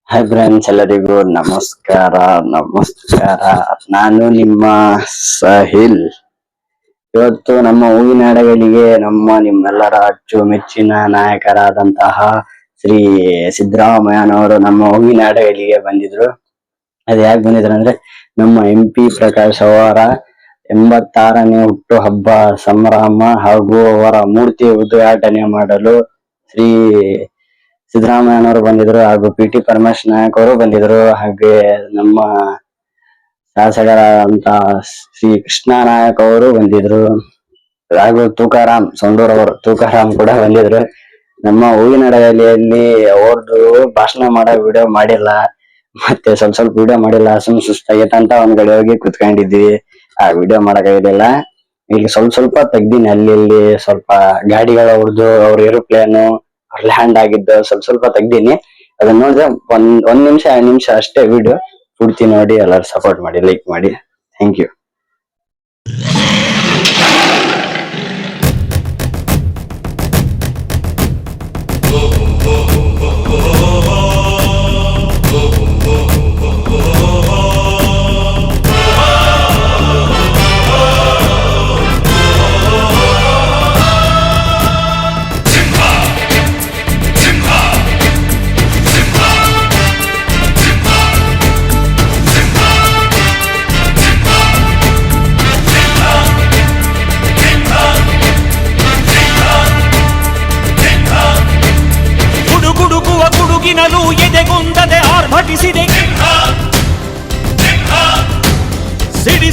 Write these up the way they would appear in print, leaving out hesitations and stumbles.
Hi friends, ಎಲ್ಲರಿಗೂ ನಮಸ್ಕಾರ. ನಾನು ನಿಮ್ಮ ಸಾಹಿಲ್. ಇವತ್ತು ನಮ್ಮ ಹೂವಿನಾಡಗಳಿಗೆ ನಿಮ್ಮೆಲ್ಲರ ಅಚ್ಚುಮೆಚ್ಚಿನ ನಾಯಕರಾದಂತಹ ಶ್ರೀ ಸಿದ್ದರಾಮಯ್ಯನವರು ನಮ್ಮ ಹೂವಿನಾಡಗಳಿಗೆ ಬಂದಿದ್ರು. ಅದು ಯಾಕೆ ಬಂದಿದ್ರು ಅಂದ್ರೆ, ನಮ್ಮ MP ಪ್ರಕಾಶ್ ಅವರ 86ನೇ ಹುಟ್ಟು ಹಬ್ಬ ಸಂಭ್ರಮ ಹಾಗೂ ಅವರ ಮೂರ್ತಿ ಉದ್ಘಾಟನೆ ಮಾಡಲು ಶ್ರೀ ಸಿದ್ದರಾಮಯ್ಯನವರು ಬಂದಿದ್ರು, ಹಾಗೂ PT ಪರಮೇಶ್ ನಾಯಕ್ ಅವರು ಬಂದಿದ್ರು. ಹಾಗೆ ನಮ್ಮ ಶಾಸಕರಾದಂತ ಶ್ರೀ ಕೃಷ್ಣ ನಾಯಕ್ ಅವರು ಬಂದಿದ್ರು, ಹಾಗೂ ತುಕಾರಾಮ್ ಕೂಡ ಬಂದಿದ್ರು. ನಮ್ಮ ಹೂವಿನಡಗಲಿಯಲ್ಲಿ ಅವ್ರದ್ದು ಭಾಷಣ ಮಾಡೋ ವಿಡಿಯೋ ಮಾಡಿಲ್ಲ, ಮತ್ತೆ ಸ್ವಲ್ಪ ವಿಡಿಯೋ ಮಾಡಿಲ್ಲ. ಸುಸ್ತಾಗೈತೆ ಅಂತ ಒಂದ್ ಕಡೆ ಹೋಗಿ ಕುತ್ಕೊಂಡಿದ್ವಿ. ಆ ವಿಡಿಯೋ ಮಾಡಕ್ಕಾಗಿಲ್ಲ. ಇಲ್ಲಿ ಸ್ವಲ್ಪ ತೆಗ್ದಿನಿ, ಅಲ್ಲಿ ಸ್ವಲ್ಪ ಗಾಡಿಗಳ ಅವ್ರದ್ದು, ಅವ್ರ ಏರೋಪ್ಲೇನ್ ಲ್ಯಾಂಡ್ ಆಗಿದ್ದು ಸ್ವಲ್ಪ ತೆಗ್ದೀನಿ. ಅದನ್ನ ನೋಡಿದ್ರೆ ಒಂದ್ ನಿಮಿಷ 2 ನಿಮಿಷ ಅಷ್ಟೇ ವಿಡಿಯೋ. ಪೂರ್ತಿ ನೋಡಿ, ಎಲ್ಲರೂ ಸಪೋರ್ಟ್ ಮಾಡಿ, ಲೈಕ್ ಮಾಡಿ. Thank you. ಎದೆಗುಂದದೆ ಆರ್ಭಟಿಸಿದೆ,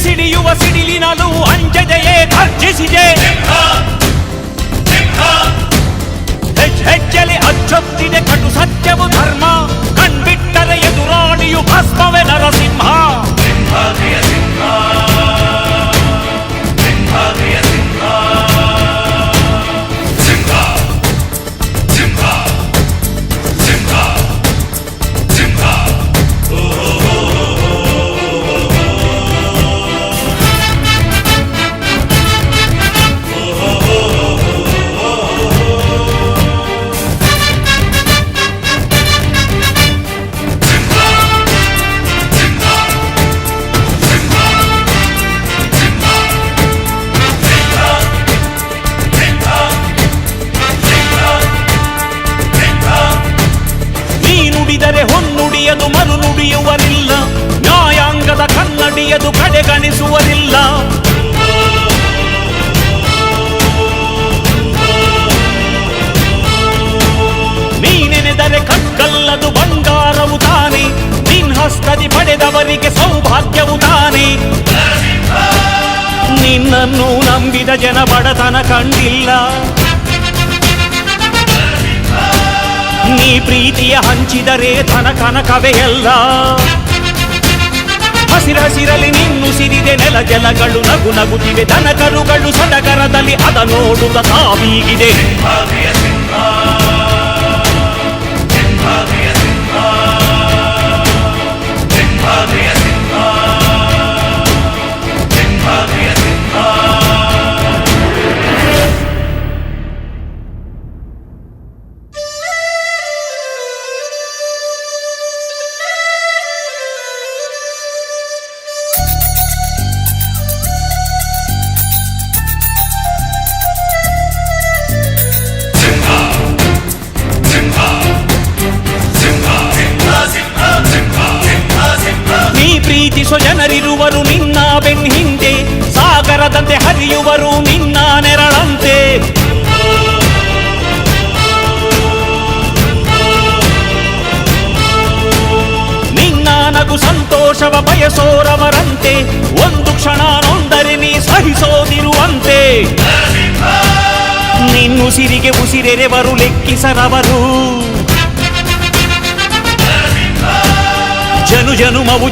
ಸಿಡಿಯುವ ಸಿಡಿಲಿನಲ್ಲೂ ಅಂಜದೆಯೇ ಗರ್ಜಿಸಿದೆ. ಹೆಜ್ಜೆಲೆ ಅಚ್ಚೊತ್ತಿದೆ ಕಟು ಸತ್ಯವು ಧರ್ಮ, ಕಣ್ಬಿಟ್ಟರೆ ಎದುರಾಳಿಯು ಭಸ್ಮವೇ ನರಸಿಂಹ. ಹೊನ್ನುಡಿಯದು ಮರು ನುಡಿಯುವರಿಲ್ಲ, ನ್ಯಾಯಾಂಗದ ಕನ್ನಡಿಯದು ಕಡೆಗಣಿಸುವರಿಲ್ಲ. ನೀನೆನೆದರೆ ಕಕ್ಕಲ್ಲದು ಬಂಗಾರವು ತಾನೆ, ನಿನ್ ಹಸ್ತದಿ ಪಡೆದವರಿಗೆ ಸೌಭಾಗ್ಯವು ತಾನೆ. ನಿನ್ನನ್ನು ನಂಬಿದ ಜನ ಬಡತನ ಕಂಡಿಲ್ಲ, ನೀ ಪ್ರೀತಿಯ ಹಂಚಿದರೆ ಧನ ಕನಕವೇ ಎಲ್ಲ. ಹಸಿರಲಿ ನಿನ್ನುಸಿರಿದೆ ನೆಲ ಜಲಗಳು ನಗು ನಗುತ್ತಿವೆ, ದನ ಕರುಗಳು ಸಡಗರದಲ್ಲಿ ಅದ ನೋಡುತ್ತ ತಾವೀಗಿದೆ. ಪ್ರೀತಿಸೋ ಜನರಿರುವರು ನಿನ್ನ ಬೆನ್ ಹಿಂದೆ, ಸಾಗರದಂತೆ ಹರಿಯುವರು ನಿನ್ನ ನೆರಳಂತೆ. ನಿನ್ನ ನಗು ಸಂತೋಷವ ಬಯಸೋರವರಂತೆ, ಒಂದು ಕ್ಷಣ ನೊಂದರೆ ನೀ ಸಹಿಸೋದಿರುವಂತೆ. ನಿನ್ನುಸಿರಿಗೆ ಉಸಿರೆರೆವರು ಲೆಕ್ಕಿಸರವರು, ಜನುಮವು